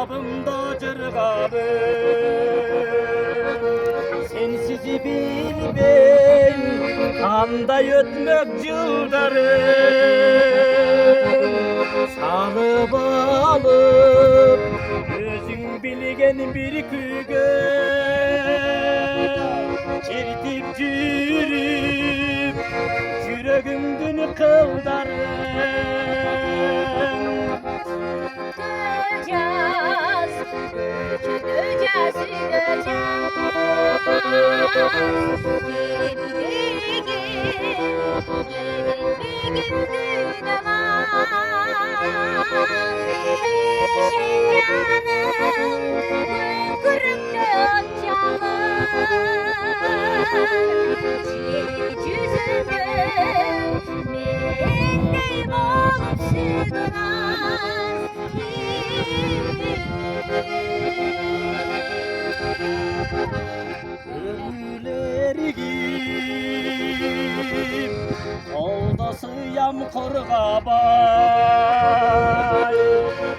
Kabımda cırgabım Sensizi bilmem Kanday ötmek yıldarım Sarıp alıp Özün bilgen bir küge Çirtip cürüp Yüreğimdün kıldarım Gideceğiz, Ölülergim Oldasıyam korgabay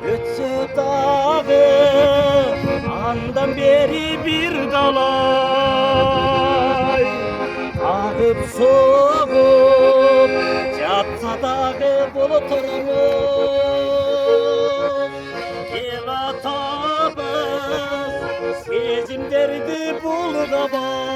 Ötse dağı Andan beri bir dalay Ağıp soğup Yatsa dağı buluturmuş El atabız Sezim derdi bulgabay